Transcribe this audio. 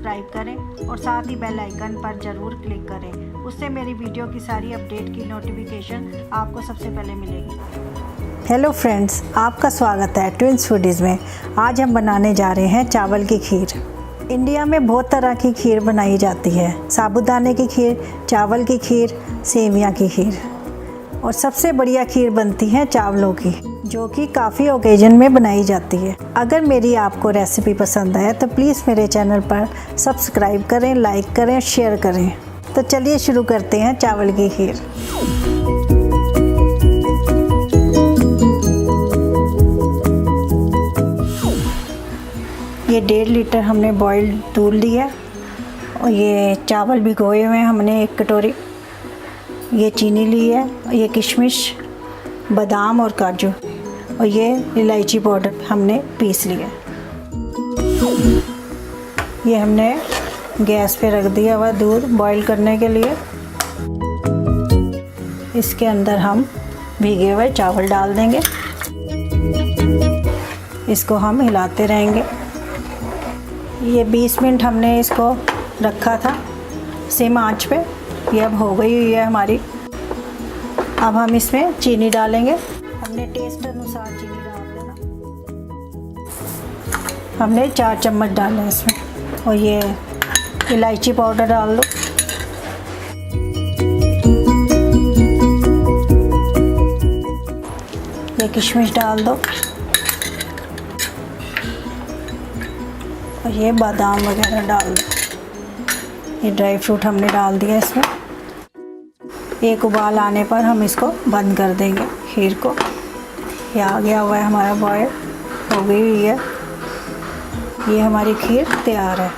Subscribe करें और साथ ही बेल आइकन पर ज़रूर क्लिक करें। उससे मेरी वीडियो की सारी अपडेट की नोटिफिकेशन आपको सबसे पहले मिलेगी। हेलो फ्रेंड्स, आपका स्वागत है ट्विंस फूडीज़ में। आज हम बनाने जा रहे हैं चावल की खीर। इंडिया में बहुत तरह की खीर बनाई जाती है। साबूदाने की खीर, चावल की खीर, सेवियां की खीर और सबसे बढ़िया खीर बनती है चावलों की, जो कि काफ़ी ओकेजन में बनाई जाती है। अगर मेरी आपको रेसिपी पसंद आए तो प्लीज़ मेरे चैनल पर सब्सक्राइब करें, लाइक करें, शेयर करें। तो चलिए शुरू करते हैं चावल की खीर। ये 1.5 लीटर हमने बॉइल्ड दूध लिया और ये चावल भिगोए हुए हैं हमने 1 कटोरी। ये चीनी ली है, ये किशमिश, बादाम और काजू और ये इलायची पाउडर हमने पीस लिया। ये हमने गैस पे रख दिया हुआ दूध बॉईल करने के लिए। इसके अंदर हम भीगे हुए चावल डाल देंगे। इसको हम हिलाते रहेंगे। ये 20 मिनट हमने इसको रखा था सेम आंच पे। ये अब हो गई हुई है हमारी। अब हम इसमें चीनी डालेंगे। हमने टेस्ट अनुसार चीनी डाल देना। हमने 4 चम्मच डाले हैं इसमें और ये इलायची पाउडर डाल दो। ये किशमिश डाल दो और ये बादाम वगैरह डाल दो। ये ड्राई फ्रूट हमने डाल दिया इसमें। एक उबाल आने पर हम इसको बंद कर देंगे खीर को। ये आ गया हुआ है हमारा बॉयल, हो गई हुई है। ये हमारी खीर तैयार है।